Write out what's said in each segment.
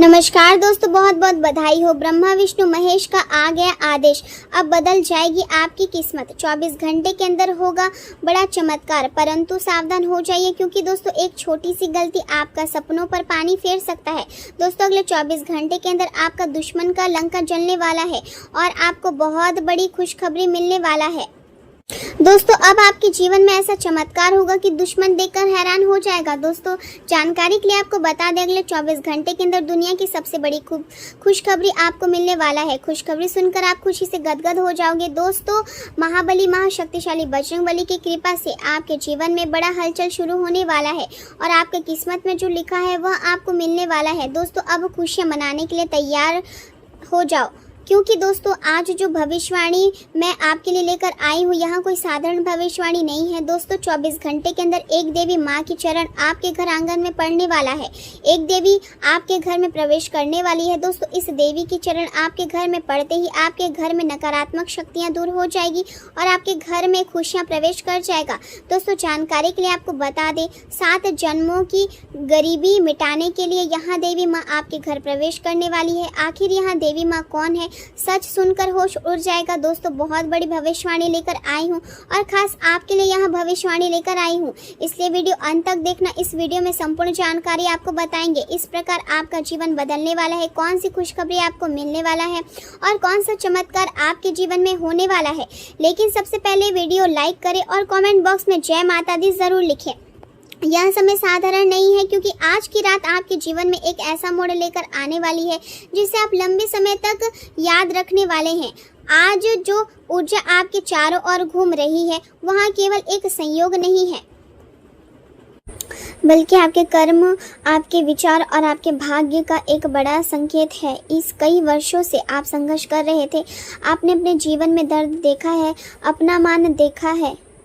नमस्कार दोस्तों, बहुत बहुत बधाई हो। ब्रह्मा विष्णु महेश का आ गया आदेश। अब बदल जाएगी आपकी किस्मत। 24 घंटे के अंदर होगा बड़ा चमत्कार, परंतु सावधान हो जाइए क्योंकि दोस्तों एक छोटी सी गलती आपका सपनों पर पानी फेर सकता है। दोस्तों अगले 24 घंटे के अंदर आपका दुश्मन का लंका जलने वाला है और आपको बहुत बड़ी खुशखबरी मिलने वाला है। दोस्तों अब आपके जीवन में ऐसा चमत्कार होगा कि दुश्मन देखकर हैरान हो जाएगा। दोस्तों जानकारी के लिए आपको बता दें, अगले 24 घंटे के अंदर दुनिया की सबसे बड़ी खुशखबरी आपको मिलने वाला है। खुशखबरी सुनकर आप खुशी से गदगद हो जाओगे। दोस्तों महाबली महाशक्तिशाली बजरंगबली की कृपा से आपके जीवन में बड़ा हलचल शुरू होने वाला है और आपके किस्मत में जो लिखा है वह आपको मिलने वाला है। दोस्तों अब खुशियाँ मनाने के लिए तैयार हो जाओ क्योंकि दोस्तों आज जो भविष्यवाणी मैं आपके लिए लेकर आई हूँ, यहाँ कोई साधारण भविष्यवाणी नहीं है। दोस्तों 24 घंटे के अंदर एक देवी माँ की चरण आपके घर आंगन में पड़ने वाला है। एक देवी आपके घर में प्रवेश करने वाली है। दोस्तों इस देवी की चरण आपके घर में पड़ते ही आपके घर में नकारात्मक शक्तियाँ दूर हो जाएगी और आपके घर में खुशियाँ प्रवेश कर जाएगा। दोस्तों जानकारी के लिए आपको बता दें, 7 जन्मों की गरीबी मिटाने के लिए यहाँ देवी माँ आपके घर प्रवेश करने वाली है। आखिर यहाँ देवी माँ कौन है, सच सुनकर होश उड़ जाएगा। दोस्तों बहुत बड़ी भविष्यवाणी लेकर आई हूँ और खास आपके लिए यहाँ भविष्यवाणी लेकर आई हूँ, इसलिए वीडियो अंत तक देखना। इस वीडियो में संपूर्ण जानकारी आपको बताएंगे। इस प्रकार आपका जीवन बदलने वाला है, कौन सी खुशखबरी आपको मिलने वाला है और कौन सा चमत्कार आपके जीवन में होने वाला है। लेकिन सबसे पहले वीडियो लाइक करें और कॉमेंट बॉक्स में जय माता दी जरूर लिखें। यह समय साधारण नहीं है क्योंकि आज की रात आपके जीवन में एक ऐसा मोड़ लेकर आने वाली है जिसे आप लंबे समय तक याद रखने वाले हैं। आज जो ऊर्जा आपके चारों ओर घूम रही है वहाँ केवल एक संयोग नहीं है, बल्कि आपके कर्म, आपके विचार और आपके भाग्य का एक बड़ा संकेत है। इस कई वर्षों से आप संघर्ष कर रहे थे। आपने अपने जीवन में दर्द देखा है,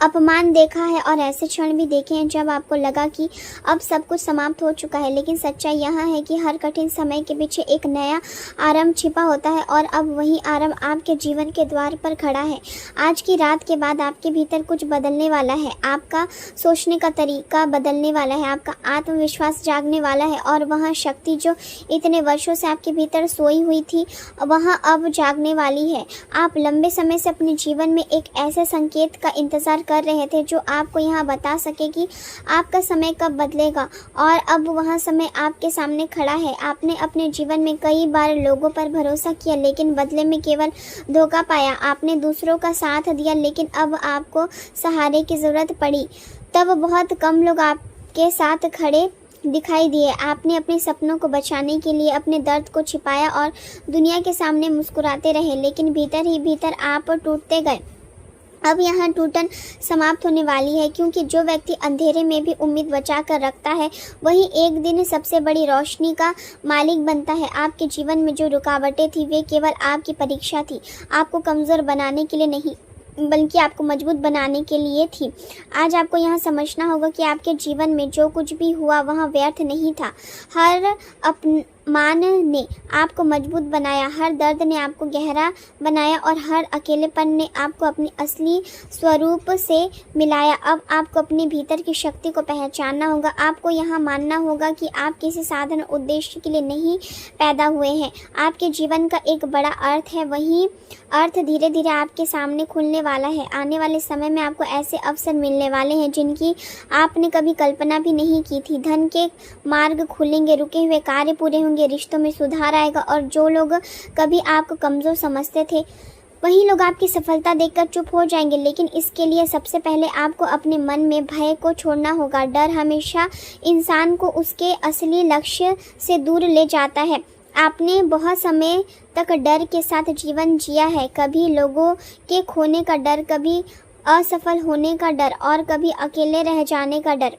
अपमान देखा है और ऐसे क्षण भी देखे हैं जब आपको लगा कि अब सब कुछ समाप्त हो चुका है। लेकिन सच्चाई यह है कि हर कठिन समय के पीछे एक नया आरंभ छिपा होता है और अब वही आरंभ आपके जीवन के द्वार पर खड़ा है। आज की रात के बाद आपके भीतर कुछ बदलने वाला है। आपका सोचने का तरीका बदलने वाला है, आपका आत्मविश्वास जागने वाला है और वह शक्ति जो इतने वर्षों से आपके भीतर सोई हुई थी वह अब जागने वाली है। आप लंबे समय से अपने जीवन में एक ऐसे संकेत का इंतजार कर रहे थे जो आपको यहाँ बता सके कि आपका समय कब बदलेगा और अब वह समय आपके सामने खड़ा है। आपने अपने जीवन में कई बार लोगों पर भरोसा किया लेकिन बदले में केवल धोखा पाया। आपने दूसरों का साथ दिया लेकिन अब आपको सहारे की ज़रूरत पड़ी। तब बहुत कम लोग आपके साथ खड़े दिखाई दिए। आपने अपने सपनों को बचाने के लिए अपने दर्द को छिपाया और दुनिया के सामने मुस्कुराते रहे, लेकिन भीतर ही भीतर आप टूटते गए। अब यहाँ टूटन समाप्त होने वाली है क्योंकि जो व्यक्ति अंधेरे में भी उम्मीद बचा कर रखता है वही एक दिन सबसे बड़ी रोशनी का मालिक बनता है। आपके जीवन में जो रुकावटें थी वे केवल आपकी परीक्षा थी, आपको कमज़ोर बनाने के लिए नहीं बल्कि आपको मजबूत बनाने के लिए थी। आज आपको यहाँ समझना होगा कि आपके जीवन में जो कुछ भी हुआ वह व्यर्थ नहीं था। हर मान ने आपको मजबूत बनाया, हर दर्द ने आपको गहरा बनाया और हर अकेलेपन ने आपको अपने असली स्वरूप से मिलाया। अब आपको अपने भीतर की शक्ति को पहचानना होगा। आपको यहाँ मानना होगा कि आप किसी साधारण उद्देश्य के लिए नहीं पैदा हुए हैं। आपके जीवन का एक बड़ा अर्थ है, वही अर्थ धीरे धीरे आपके सामने खुलने वाला है। आने वाले समय में आपको ऐसे अवसर मिलने वाले हैं जिनकी आपने कभी कल्पना भी नहीं की थी। धन के मार्ग खुलेंगे, रुके हुए कार्य पूरे होंगे, रिश्तों में सुधार आएगा और जो लोग कभी आपको कमज़ोर समझते थे वही लोग आपकी सफलता देखकर चुप हो जाएंगे। लेकिन इसके लिए सबसे पहले आपको अपने मन में भय को छोड़ना होगा। डर हमेशा इंसान को उसके असली लक्ष्य से दूर ले जाता है। आपने बहुत समय तक डर के साथ जीवन जिया है, कभी लोगों के खोने का डर, कभी असफल होने का डर और कभी अकेले रह जाने का डर।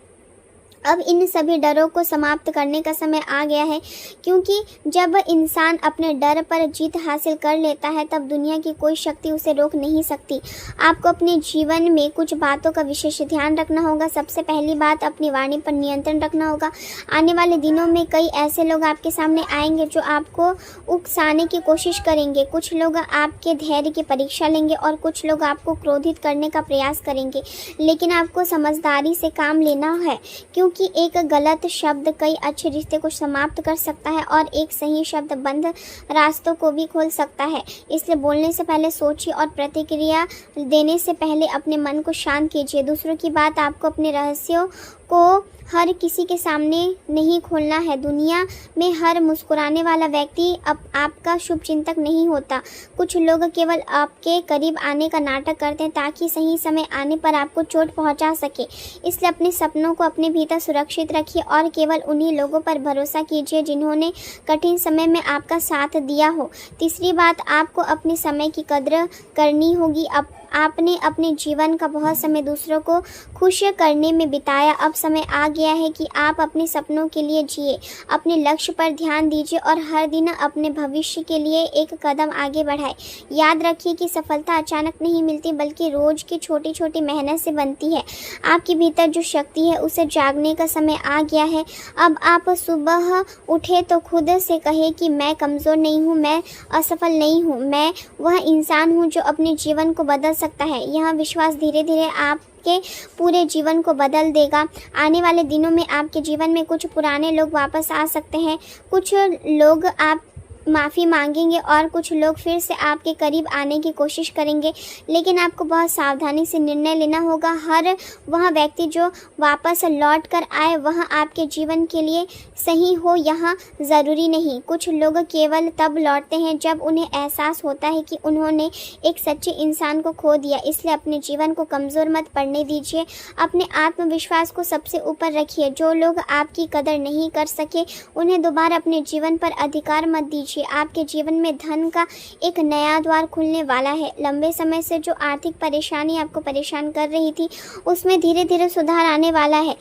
अब इन सभी डरों को समाप्त करने का समय आ गया है क्योंकि जब इंसान अपने डर पर जीत हासिल कर लेता है तब दुनिया की कोई शक्ति उसे रोक नहीं सकती। आपको अपने जीवन में कुछ बातों का विशेष ध्यान रखना होगा। सबसे पहली बात, अपनी वाणी पर नियंत्रण रखना होगा। आने वाले दिनों में कई ऐसे लोग आपके सामने आएंगे जो आपको उकसाने की कोशिश करेंगे। कुछ लोग आपके धैर्य की परीक्षा लेंगे और कुछ लोग आपको क्रोधित करने का प्रयास करेंगे, लेकिन आपको समझदारी से काम लेना है क्योंकि क्योंकि एक गलत शब्द कई अच्छे रिश्ते को समाप्त कर सकता है और एक सही शब्द बंद रास्तों को भी खोल सकता है। इसलिए बोलने से पहले सोचिए और प्रतिक्रिया देने से पहले अपने मन को शांत कीजिए। दूसरों की बात आपको अपने रहस्यों को हर किसी के सामने नहीं खोलना है। दुनिया में हर मुस्कुराने वाला व्यक्ति आपका शुभचिंतक नहीं होता। कुछ लोग केवल आपके करीब आने का नाटक करते हैं ताकि सही समय आने पर आपको चोट पहुंचा सके। इसलिए अपने सपनों को अपने भीतर सुरक्षित रखिए और केवल उन्हीं लोगों पर भरोसा कीजिए जिन्होंने कठिन समय में आपका साथ दिया हो। तीसरी बात, आपको अपने समय की कद्र करनी होगी। आपने अपने जीवन का बहुत समय दूसरों को खुश करने में बिताया। अब समय आ गया है कि आप अपने सपनों के लिए जिए, अपने लक्ष्य पर ध्यान दीजिए और हर दिन अपने भविष्य के लिए एक कदम आगे बढ़ाएं। याद रखिए कि सफलता अचानक नहीं मिलती बल्कि रोज की छोटी छोटी मेहनत से बनती है। आपके भीतर जो शक्ति है उसे जागने का समय आ गया है। अब आप सुबह उठे तो खुद से कहे कि मैं कमज़ोर नहीं हूँ, मैं असफल नहीं हूँ, मैं वह इंसान हूँ जो अपने जीवन को बदल सकता है। यह विश्वास धीरे धीरे आपके पूरे जीवन को बदल देगा। आने वाले दिनों में आपके जीवन में कुछ पुराने लोग वापस आ सकते हैं, कुछ लोग आप माफ़ी मांगेंगे और कुछ लोग फिर से आपके करीब आने की कोशिश करेंगे, लेकिन आपको बहुत सावधानी से निर्णय लेना होगा। हर वह व्यक्ति जो वापस लौट कर आए वह आपके जीवन के लिए सही हो यह ज़रूरी नहीं। कुछ लोग केवल तब लौटते हैं जब उन्हें एहसास होता है कि उन्होंने एक सच्चे इंसान को खो दिया। इसलिए अपने जीवन को कमज़ोर मत पड़ने दीजिए, अपने आत्मविश्वास को सबसे ऊपर रखिए। जो लोग आपकी कदर नहीं कर सके उन्हें दोबारा अपने जीवन पर अधिकार मत दीजिए। आपके जीवन में धन का एक नया द्वार खुलने वाला है। लंबे समय से जो आर्थिक परेशानी आपको परेशान कर रही थी उसमें धीरे धीरे सुधार आने वाला है,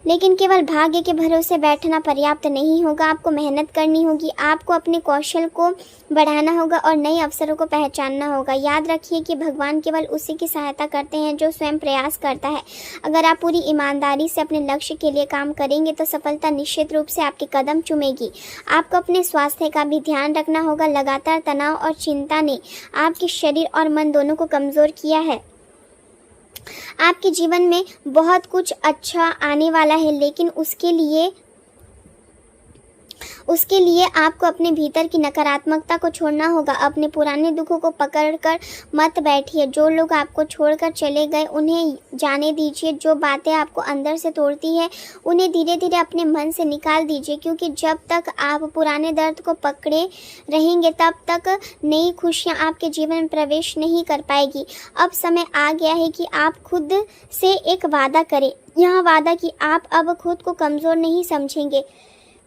लेकिन केवल भाग्य के भरोसे बैठना पर्याप्त नहीं होगा। आपको मेहनत करनी होगी, आपको अपने कौशल को बढ़ाना होगा और नए अवसरों को पहचानना होगा। याद रखिए कि भगवान केवल उसी की सहायता करते हैं जो स्वयं प्रयास करता है। अगर आप पूरी ईमानदारी से अपने लक्ष्य के लिए काम करेंगे तो सफलता निश्चित रूप से आपके कदम चूमेगी। आपको अपने स्वास्थ्य का भी ध्यान रखना होगा। लगातार तनाव और चिंता ने आपके शरीर और मन दोनों को कमज़ोर किया है। आपके जीवन में बहुत कुछ अच्छा आने वाला है, लेकिन उसके लिए आपको अपने भीतर की नकारात्मकता को छोड़ना होगा। अपने पुराने दुखों को पकड़कर मत बैठिए। जो लोग आपको छोड़कर चले गए उन्हें जाने दीजिए। जो बातें आपको अंदर से तोड़ती है उन्हें धीरे धीरे अपने मन से निकाल दीजिए, क्योंकि जब तक आप पुराने दर्द को पकड़े रहेंगे तब तक नई खुशियां आपके जीवन में प्रवेश नहीं कर पाएगी। अब समय आ गया है कि आप खुद से एक वादा करें। यह वादा कि आप अब खुद को कमज़ोर नहीं समझेंगे।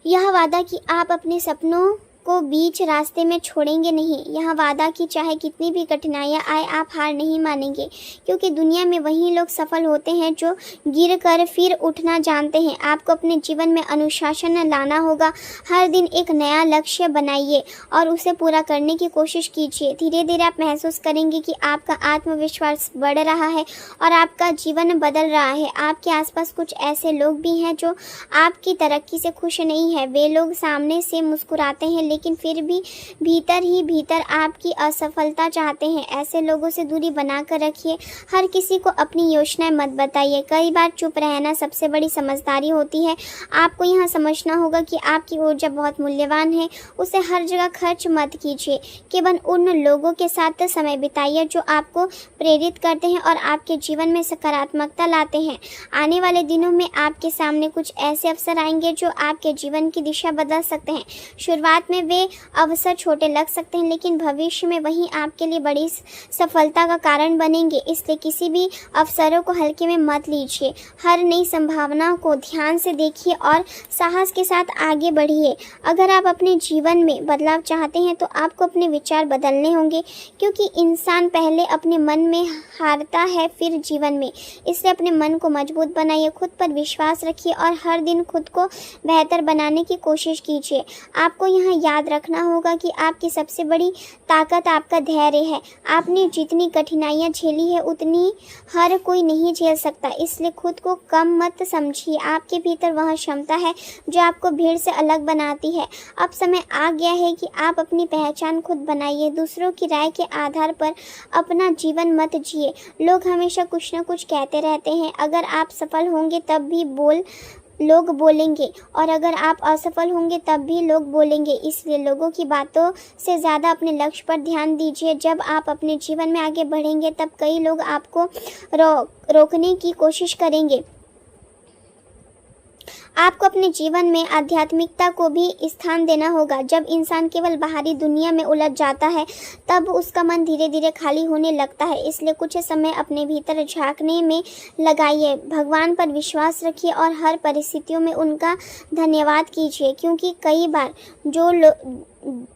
यह वादा कि आप अपने सपनों को बीच रास्ते में छोड़ेंगे नहीं। यह वादा कि चाहे कितनी भी कठिनाइयाँ आए आप हार नहीं मानेंगे, क्योंकि दुनिया में वही लोग सफल होते हैं जो गिर कर फिर उठना जानते हैं। आपको अपने जीवन में अनुशासन लाना होगा। हर दिन एक नया लक्ष्य बनाइए और उसे पूरा करने की कोशिश कीजिए। धीरे धीरे आप महसूस करेंगे कि आपका आत्मविश्वास बढ़ रहा है और आपका जीवन बदल रहा है। आपके आसपास कुछ ऐसे लोग भी हैं जो आपकी तरक्की से खुश नहीं है। वे लोग सामने से मुस्कुराते हैं लेकिन फिर भी भीतर ही भीतर आपकी असफलता चाहते हैं। ऐसे लोगों से दूरी बनाकर रखिए। हर किसी को अपनी योजनाएं मत बताइए। कई बार चुप रहना सबसे बड़ी समझदारी होती है। आपको यह समझना होगा कि आपकी ऊर्जा बहुत मूल्यवान है, उसे हर जगह खर्च मत कीजिए। केवल उन लोगों के साथ समय बिताइए जो आपको प्रेरित करते हैं और आपके जीवन में सकारात्मकता लाते हैं। आने वाले दिनों में आपके सामने कुछ ऐसे अवसर आएंगे जो आपके जीवन की दिशा बदल सकते हैं। शुरुआत में वे अवसर छोटे लग सकते हैं, लेकिन भविष्य में वही आपके लिए बड़ी सफलता का कारण बनेंगे। इसलिए किसी भी अवसरों को हल्के में मत लीजिए। हर नई संभावना को ध्यान से देखिए और साहस के साथ आगे बढ़िए। अगर आप अपने जीवन में बदलाव चाहते हैं तो आपको अपने विचार बदलने होंगे, क्योंकि इंसान पहले अपने मन में हारता है फिर जीवन में। इसलिए अपने मन को मजबूत बनाइए, खुद पर विश्वास रखिए और हर दिन खुद को बेहतर बनाने की कोशिश कीजिए। आपको यहाँ याद रखना होगा कि आपकी सबसे बड़ी ताकत आपका धैर्य है। आपने जितनी कठिनाइयाँ झेली है उतनी हर कोई नहीं झेल सकता, इसलिए खुद को कम मत समझिए। आपके भीतर वह क्षमता है जो आपको भीड़ से अलग बनाती है। अब समय आ गया है कि आप अपनी पहचान खुद बनाइए। दूसरों की राय के आधार पर अपना जीवन मत जिए। लोग हमेशा कुछ न कुछ कहते रहते हैं। अगर आप सफल होंगे तब भी बोल लोग बोलेंगे, और अगर आप असफल होंगे तब भी लोग बोलेंगे। इसलिए लोगों की बातों से ज़्यादा अपने लक्ष्य पर ध्यान दीजिए। जब आप अपने जीवन में आगे बढ़ेंगे तब कई लोग आपको रोकने की कोशिश करेंगे। आपको अपने जीवन में आध्यात्मिकता को भी स्थान देना होगा। जब इंसान केवल बाहरी दुनिया में उलझ जाता है तब उसका मन धीरे धीरे खाली होने लगता है। इसलिए कुछ समय अपने भीतर झांकने में लगाइए, भगवान पर विश्वास रखिए और हर परिस्थितियों में उनका धन्यवाद कीजिए, क्योंकि कई बार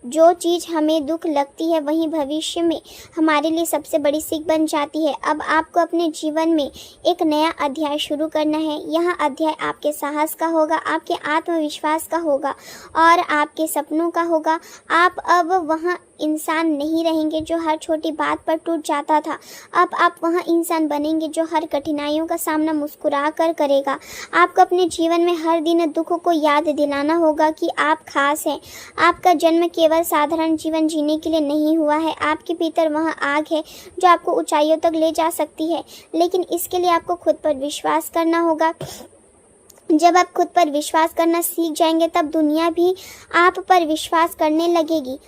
जो चीज़ हमें दुख लगती है वही भविष्य में हमारे लिए सबसे बड़ी सीख बन जाती है। अब आपको अपने जीवन में एक नया अध्याय शुरू करना है। यह अध्याय आपके साहस का होगा, आपके आत्मविश्वास का होगा और आपके सपनों का होगा। आप अब वह इंसान नहीं रहेंगे जो हर छोटी बात पर टूट जाता था। अब आप वह इंसान बनेंगे जो हर कठिनाइयों का सामना मुस्कुरा कर करेगा। आपको अपने जीवन में हर दिन दुखों को याद दिलाना होगा कि आप खास हैं। आपका जन्म केवल साधारण जीवन जीने के लिए नहीं हुआ है। आपके भीतर वह आग है जो आपको ऊंचाइयों तक ले जा सकती है, लेकिन इसके लिए आपको खुद पर विश्वास करना होगा। जब आप खुद पर विश्वास करना सीख जाएंगे तब दुनिया भी आप पर विश्वास करने लगेगी।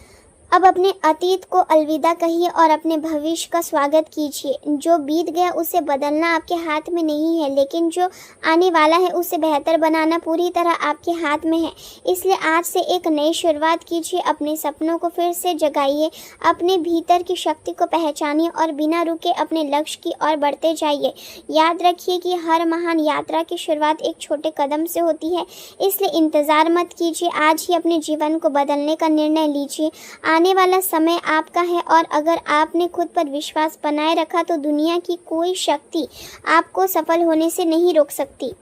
अब अपने अतीत को अलविदा कहिए और अपने भविष्य का स्वागत कीजिए। जो बीत गया उसे बदलना आपके हाथ में नहीं है, लेकिन जो आने वाला है उसे बेहतर बनाना पूरी तरह आपके हाथ में है। इसलिए आज से एक नई शुरुआत कीजिए। अपने सपनों को फिर से जगाइए, अपने भीतर की शक्ति को पहचानिए और बिना रुके अपने लक्ष्य की ओर बढ़ते जाइए। याद रखिए कि हर महान यात्रा की शुरुआत एक छोटे कदम से होती है, इसलिए इंतज़ार मत कीजिए। आज ही अपने जीवन को बदलने का निर्णय लीजिए। आने वाला समय आपका है और अगर आपने खुद पर विश्वास बनाए रखा तो दुनिया की कोई शक्ति आपको सफल होने से नहीं रोक सकती।